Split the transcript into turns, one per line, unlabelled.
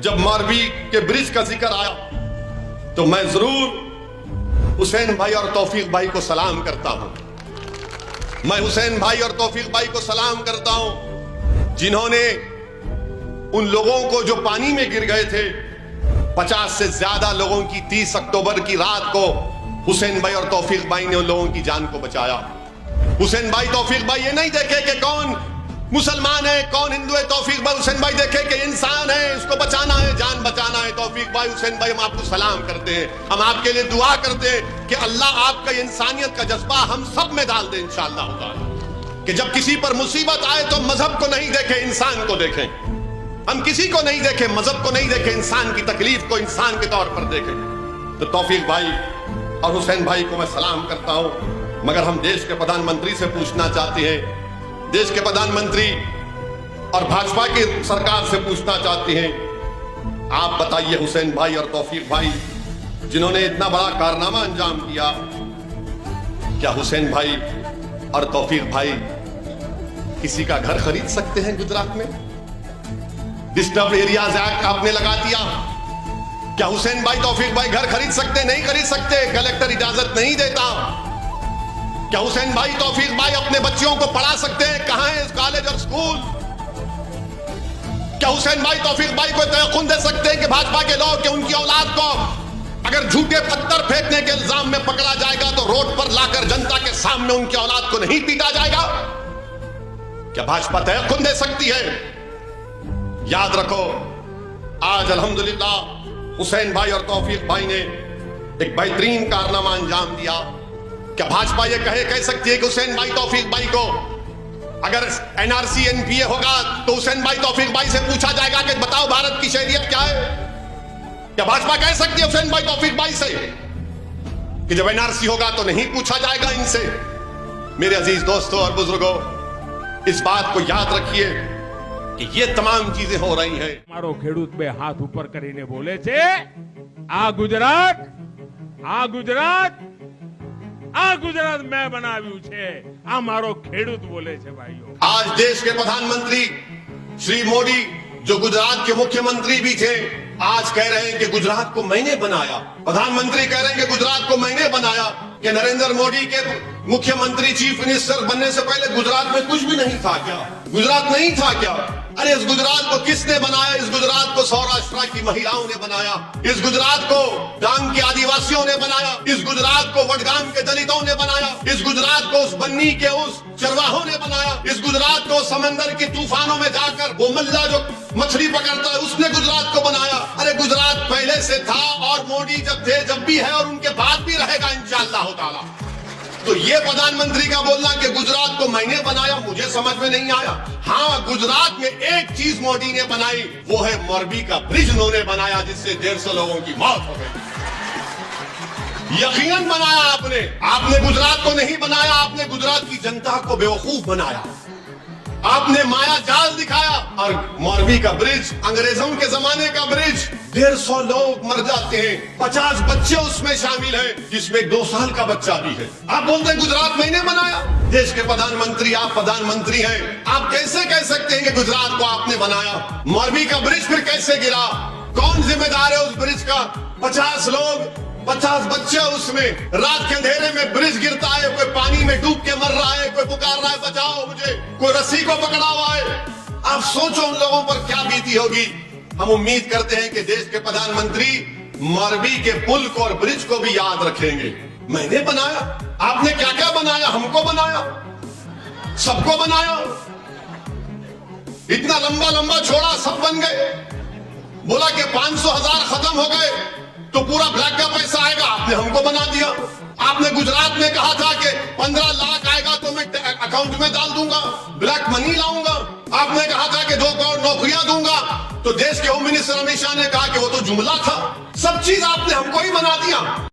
जब मारवी के ब्रिज का जिक्र आया तो मैं जरूर हुसैन भाई और तौफीक भाई को सलाम करता हूं। मैं हुसैन भाई और तौफीक भाई को सलाम करता हूं जिन्होंने उन लोगों को जो पानी में गिर गए थे, 50 से ज्यादा लोगों की 30 अक्टूबर की रात को हुसैन भाई और तौफीक भाई ने उन लोगों की जान को बचाया। हुसैन भाई तौफीक भाई ये नहीं देखे कि कौन मुसलमान है कौन हिंदू है। तौफीक भाई हुसैन भाई देखे कि इंसान है, इसको बचाना है, जान बचाना है। तौफीक भाई हुसैन भाई हम आपको सलाम करते हैं, हम आपके लिए दुआ करते हैं कि अल्लाह आपका इंसानियत का जज्बा हम सब में डाल दे इंशाअल्लाह ताला। कि जब किसी पर मुसीबत आए तो मजहब को नहीं देखे, इंसान को देखें। हम किसी को नहीं देखें, मजहब को नहीं देखें, इंसान की तकलीफ को इंसान के तौर पर देखें। तो तौफीक भाई और हुसैन भाई को मैं सलाम करता हूं। मगर हम देश के प्रधानमंत्री से पूछना चाहते हैं, देश के प्रधानमंत्री और भाजपा की सरकार से पूछना चाहते हैं, आप बताइए हुसैन भाई और तौफीक भाई जिन्होंने इतना बड़ा कारनामा अंजाम दिया, क्या हुसैन भाई और तौफीक भाई किसी का घर खरीद सकते हैं गुजरात में? डिस्टर्ब एरियाज एक्ट आपने लगा दिया, क्या हुसैन भाई तौफीक भाई घर खरीद सकते? नहीं खरीद सकते, कलेक्टर इजाजत नहीं देता। क्या हुसैन भाई तौफीक भाई अपने बच्चियों को पढ़ा सकते हैं? कहां है कॉलेज और स्कूल? क्या हुसैन भाई तौफीक भाई को तयक़ुन दे सकते हैं कि भाजपा के लोग कि उनकी औलाद को अगर झूठे पत्थर फेंकने के इल्जाम में पकड़ा जाएगा तो रोड पर लाकर जनता के सामने उनकी औलाद को नहीं पीटा जाएगा? क्या भाजपा तयक़ुन दे सकती है? याद रखो, आज अल्हम्दुलिल्लाह हुसैन भाई और तौफीक भाई ने एक बेहतरीन कारनामा अंजाम दिया। क्या भाजपा ये कह सकती है कि हुसैन भाई तौफीक भाई को अगर एनआरसी एनपीए होगा तो हुसैन भाई तौफीक भाई से पूछा जाएगा कि बताओ भारत की शरीयत क्या है? क्या भाजपा कह सकती है हुसैन भाई तौफीक भाई से कि जब एनआरसी होगा तो नहीं पूछा जाएगा इनसे? मेरे अजीज दोस्तों और बुजुर्गों, इस बात को याद रखिए कि ये तमाम चीजें हो रही हैं।
मारो खेडूत બે હાથ ઉપર કરીને બોલે છે, આ ગુજરાત મેં બનાવ્યું છે, આ મારો ખેડૂત બોલે છે ભાઈઓ।
आज देश के प्रधानमंत्री श्री मोदी जो गुजरात के मुख्यमंत्री भी थे, आज कह रहे हैं कि गुजरात को मैंने बनाया। प्रधानमंत्री कह रहे हैं कि गुजरात को मैंने बनाया। कि नरेंद्र मोदी के मुख्यमंत्री चीफ मिनिस्टर बनने से पहले गुजरात में कुछ भी नहीं था क्या? गुजरात नहीं था क्या? अरे इस गुजरात को किसने बनाया? इस गुजरात को सौराष्ट्र की महिलाओं ने बनाया, इस गुजरात को डांग के आदिवासियों ने बनाया, इस गुजरात को वडगाम के दलितों ने बनाया, इस गुजरात को उस बन्नी के उस चरवाहों ने बनाया, इस गुजरात को समंदर के तूफानों में जाकर वो मल्ला जो मछली पकड़ता है उसने गुजरात को बनाया। अरे गुजरात पहले से था और मोदी जब थे जब भी है और उनके बाद भी रहेगा इंशाअल्लाह ताला। तो ये प्रधानमंत्री का बोलना कि गुजरात को मैंने बनाया, मुझे समझ में नहीं आया। हाँ, गुजरात में एक चीज मोदी ने बनाई, वो है मोरबी का ब्रिज उन्होंने बनाया जिससे 150 लोगों की मौत हो गई। यकीनन बनाया आपने गुजरात को नहीं बनाया, आपने गुजरात की जनता को बेवकूफ बनाया, आपने माया जाल दिखाया। और मोरबी का ब्रिज अंग्रेजों के जमाने का ब्रिज, 150 लोग मर जाते हैं, 50 बच्चे उसमें शामिल हैं, जिसमें 2 साल का बच्चा भी है। आप बोलते हैं गुजरात मैंने बनाया? देश के प्रधानमंत्री, आप प्रधानमंत्री हैं, आप कैसे कह सकते हैं कि गुजरात को आपने बनाया? मोरबी का ब्रिज फिर कैसे गिरा? कौन जिम्मेदार है उस ब्रिज का? 50 लोग, 50 बच्चे उसमें, रात के अंधेरे में ब्रिज गिरता है, कोई पानी में डूब के मर रहा है, कोई पुकार रहा है बचाओ मुझे, कोई रस्सी को पकड़ा हुआ है। आप सोचो उन लोगों पर क्या बीती होगी। हम उम्मीद करते हैं कि देश के प्रधानमंत्री मोरबी के पुल को और ब्रिज को भी याद रखेंगे। मैंने बनाया? आपने क्या क्या बनाया? हमको बनाया, सबको बनाया, इतना लंबा लंबा छोड़ा, सब बन गए। बोला कि 500,000 खत्म हो गए तो पूरा ब्लैक का पैसा आएगा, आपने हमको बना दिया। आपने गुजरात में कहा था कि 15 लाख आएगा तो मैं अकाउंट में डाल दूंगा, ब्लैक मनी लाऊंगा। आपने कहा था कि 2 करोड़ नौकरियां दूंगा, तो देश के होम मिनिस्टर अमित शाह ने कहा कि वो तो जुमला था। सब चीज आपने हमको ही बना दिया।